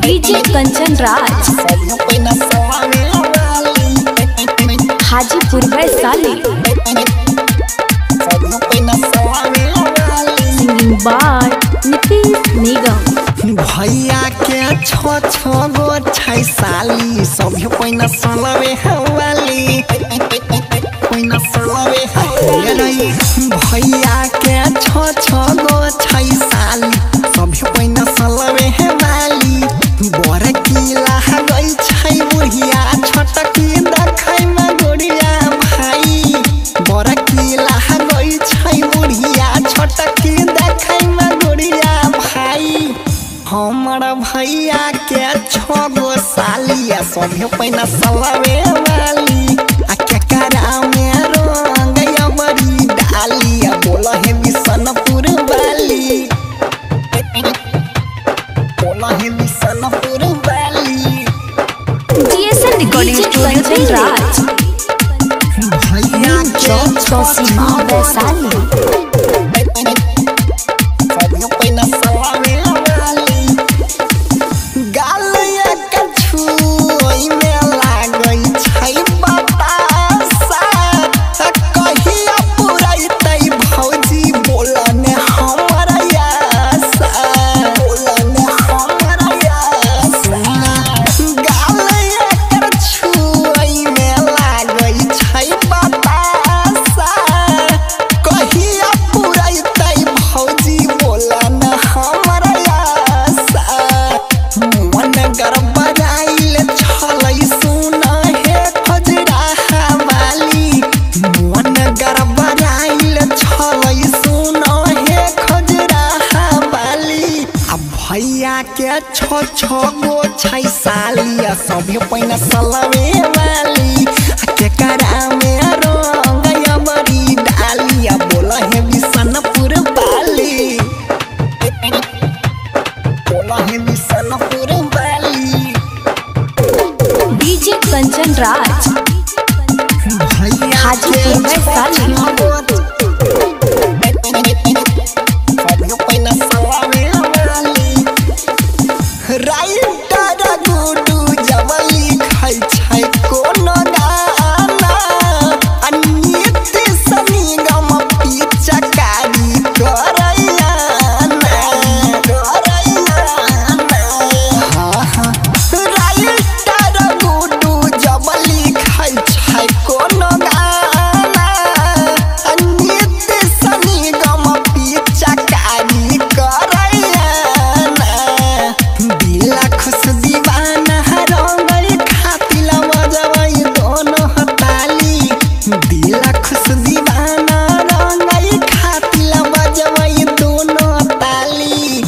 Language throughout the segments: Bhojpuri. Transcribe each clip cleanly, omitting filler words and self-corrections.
DJ Kanchan Raj Hajipur Vaishali singing by Nitish Nigam. भैया के छो गो छै साली सभी पैना सलवे हवाली पैना सलवे हवाली भैया के छो गो छै साली सभी पैना सलवे हवाली बर किला गई छै बुढ़िया छोटकी देखै में गोड़िया भाई बर किला गई छै बुढ़िया छोटकी देखै में गोड़िया भाई हमारा भैया के छो गो सालिया सभी पैना सलवे वाली आ केकरा में रंग बड़ी डालिया बोल हे बिशनपुर वाली बोल हे बिशनपुर वाली जीएसएन रिकॉर्डिंग स्टूडियो राज भैया के चौसीमा वैशाली सभी पैना सलवे भैया के छो गो छै सालिया सभी पैना सलवे वाली केकरा में रंग बड़ी डालिया बोल हे बिशनपुर वाली बोल हे बिशनपुर वाली डीजे कंचन राज हाजीपुर वैशाली राइटर गुडू जवली खाई छै कोनो गाना अनित सनिगम पिचकारी करैया राइटर गुडू जवली खाई छै कोनो गाना अनित सनिगम पिचकारी करैया खुश दीवाना रंगल खातिला बजवई दोनों हताली दिला खुश दीवाना रंगल खातिला बजवई दोनों हताली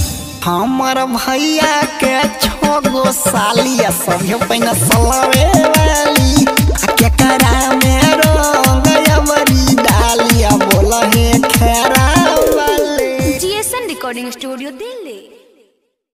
हमर भैया के छो गो सालिया सभी पैना सलवे